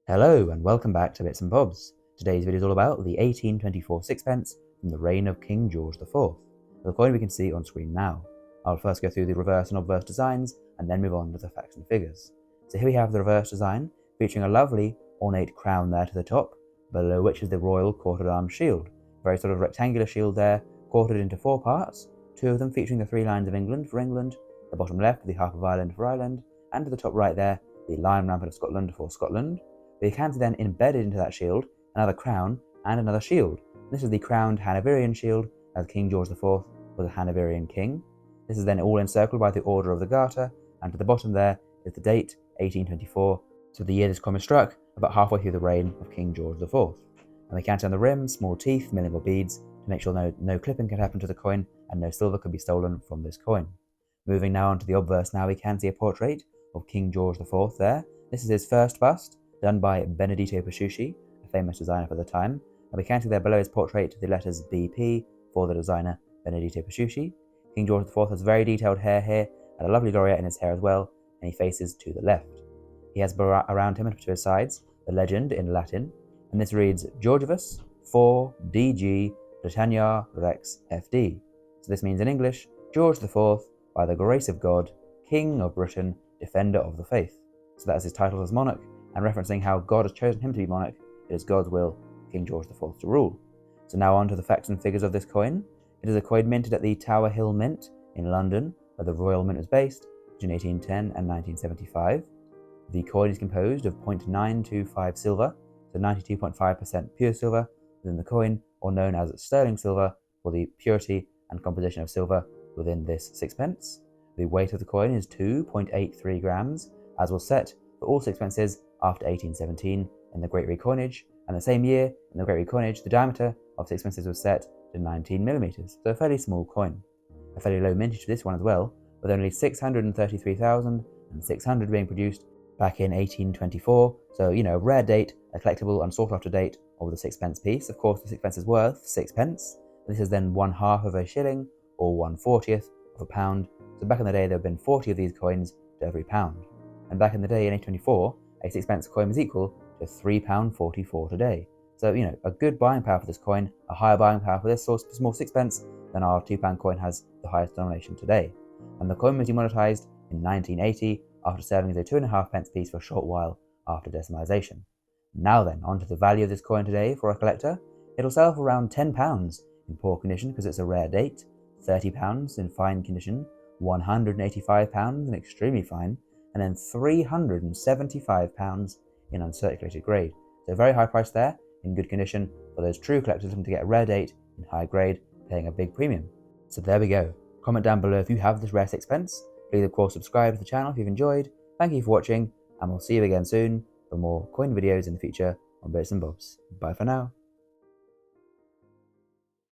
Hello and welcome back to Bits and Bobs. Today's video is all about the 1824 sixpence from the reign of King George IV, the coin we can see on screen now. I'll first go through the reverse and obverse designs and then move on to the facts and figures. So here we have the reverse design featuring a lovely ornate crown there to the top, below which is the royal quartered arm shield, very sort of rectangular shield there, quartered into four parts, two of them featuring the three lines of England for England, the bottom left the half of Ireland for Ireland, and to the top right there the lion rampant of Scotland for Scotland. The canter then embedded into that shield another crown and another shield. This is the crowned Hanoverian shield, as King George IV was a Hanoverian king. This is then all encircled by the order of the Garter, and to the bottom there is the date, 1824, so the year this coin was struck, about halfway through the reign of King George IV. And the canter on the rim, small teeth, milling or beads, to make sure no clipping can happen to the coin and no silver could be stolen from this coin. Moving now on to the obverse, now we can see a portrait of King George IV there. This is his first bust, done by Benedetto Pesciucci, a famous designer for the time, and we can see there below his portrait the letters BP for the designer Benedetto Pesciucci. King George IV has very detailed hair here, and a lovely laureate in his hair as well, and he faces to the left. He has around him and to his sides the legend in Latin, and this reads Georgivus 4 DG Britannia Rex FD. So this means in English, George IV, by the grace of God, King of Britain, Defender of the Faith. So that is his title as monarch, and referencing how God has chosen him to be monarch, it is God's will for King George IV to rule. So now on to the facts and figures of this coin. It is a coin minted at the Tower Hill Mint in London, where the Royal Mint was based between 1810 and 1975. The coin is composed of 0.925 silver, so 92.5% pure silver within the coin, or known as sterling silver for the purity and composition of silver within this sixpence. The weight of the coin is 2.83 grams, as was set for all sixpences after 1817 in the Great Recoinage, and the same year in the Great Recoinage the diameter of sixpences was set to 19mm, so a fairly small coin. A fairly low mintage for this one as well, with only 633,600 being produced back in 1824, so a rare date, a collectible and sought after date of the sixpence piece. Of course the sixpence is worth sixpence. This is then 1/2 of a shilling or 1/40th of a pound, so back in the day there have been 40 of these coins to every pound. And back in the day in 1824, a sixpence coin was equal to £3.44 today. So, a good buying power for this coin, a higher buying power for this small sixpence than our £2 coin has the highest denomination today. And the coin was demonetised in 1980 after serving as a 2.5p piece for a short while after decimalisation. Now then, on to the value of this coin today for a collector. It'll sell for around £10 in poor condition because it's a rare date, £30 in fine condition, £185 in extremely fine, and then £375 in uncirculated grade. So a very high price there, in good condition, for those true collectors looking to get a rare date in high grade, paying a big premium. So there we go. Comment down below if you have this rare sixpence. Please of course subscribe to the channel if you've enjoyed. Thank you for watching, and we'll see you again soon for more coin videos in the future on Bits and Bobs. Bye for now.